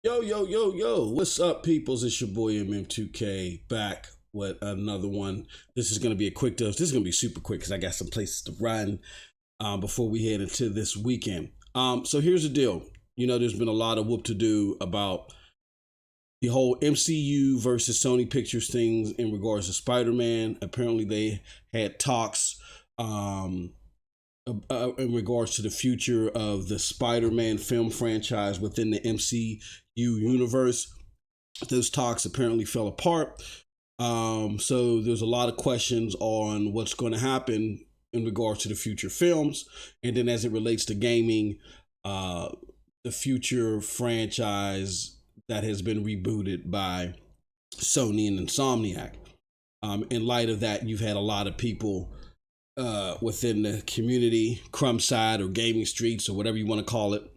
Yo, yo, yo, yo, what's up, peoples? It's your boy MM2K back with another one. This is going to be a quick dose. This is going to be super quick because I got some places to run before we head into this weekend. So here's the deal. There's been a lot of whoop to do about the whole MCU versus Sony Pictures things in regards to Spider-Man. Apparently, they had talks in regards to the future of the Spider-Man film franchise within the MCU universe. Those talks apparently fell apart. So there's a lot of questions on what's going to happen in regards to the future films. And then as it relates to gaming, the future franchise that has been rebooted by Sony and Insomniac. In light of that, you've had a lot of people within the community, crumb side or gaming streets or whatever you want to call it,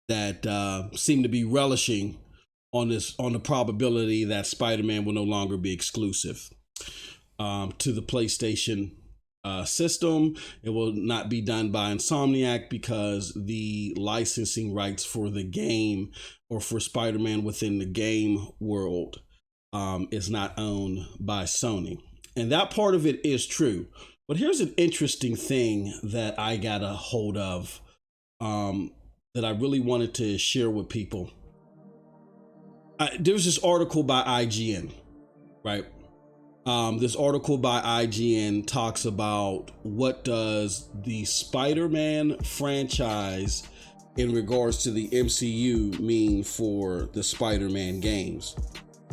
that seem to be relishing on the probability that Spider-Man will no longer be exclusive to the PlayStation system. It will not be done by Insomniac because the licensing rights for the game or for Spider-Man within the game world is not owned by Sony. And that part of it is true. But here's an interesting thing that I got a hold of that I really wanted to share with people. There's this article by IGN, right? This article by IGN talks about what does the Spider-Man franchise in regards to the MCU mean for the Spider-Man games.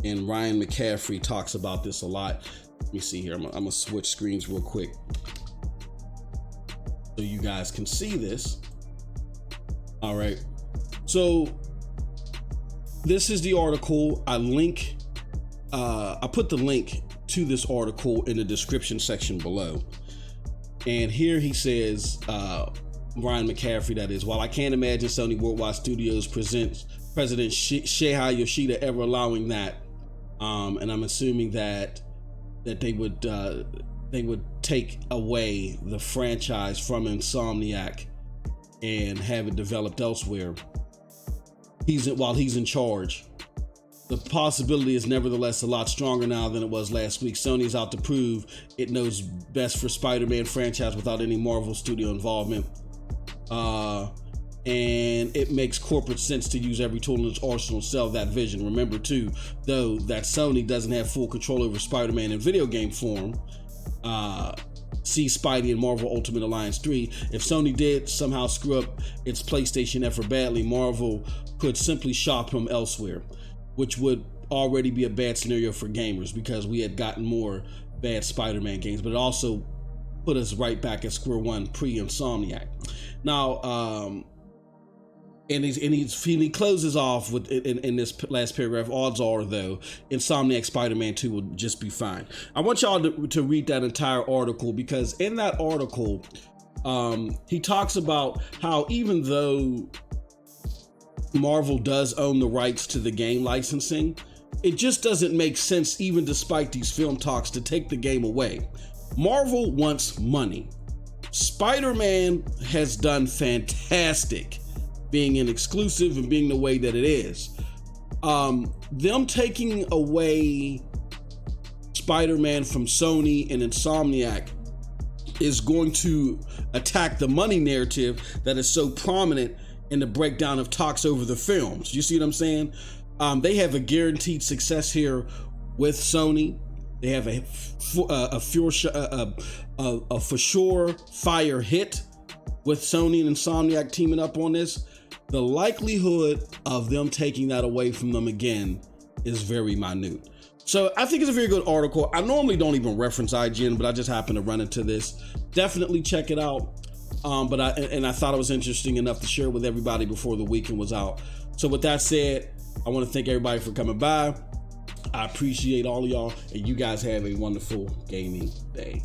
And Ryan McCaffrey talks about this a lot. Let me see here. I'm gonna switch screens real quick so you guys can see this. All right. So this is the article. I put the link to this article in the description section below. And here he says, Ryan McCaffrey, that is, while I can't imagine Sony Worldwide Studios President Shuhei Yoshida ever allowing that, and I'm assuming that they would take away the franchise from Insomniac and have it developed elsewhere. While he's in charge. The possibility is nevertheless a lot stronger now than it was last week. Sony is out to prove it knows best for Spider-Man franchise without any Marvel studio involvement. And it makes corporate sense to use every tool in its arsenal to sell that vision. Remember too, though, that Sony doesn't have full control over Spider-Man in video game form. See Spidey and Marvel Ultimate Alliance 3. If Sony did somehow screw up its PlayStation effort badly, Marvel could simply shop him elsewhere, which would already be a bad scenario for gamers because we had gotten more bad Spider-Man games, but it also put us right back at square one pre-Insomniac. Now, and he closes off with in this last paragraph. Odds are, though, Insomniac Spider-Man 2 will just be fine. I want y'all to read that entire article because in that article, he talks about how even though Marvel does own the rights to the game licensing, it just doesn't make sense, even despite these film talks, to take the game away. Marvel wants money. Spider-Man has done fantastic being an exclusive and being the way that it is. Them taking away Spider-Man from Sony and Insomniac is going to attack the money narrative that is so prominent in the breakdown of talks over the films. You see what I'm saying? They have a guaranteed success here with Sony. They have a for sure fire hit with Sony and Insomniac teaming up on this. The likelihood of them taking that away from them again is very minute. So I think it's a very good article. I normally don't even reference IGN, but I just happened to run into this. Definitely check it out. But I thought it was interesting enough to share with everybody before the weekend was out. So with that said, I want to thank everybody for coming by. I appreciate all of y'all, and you guys have a wonderful gaming day.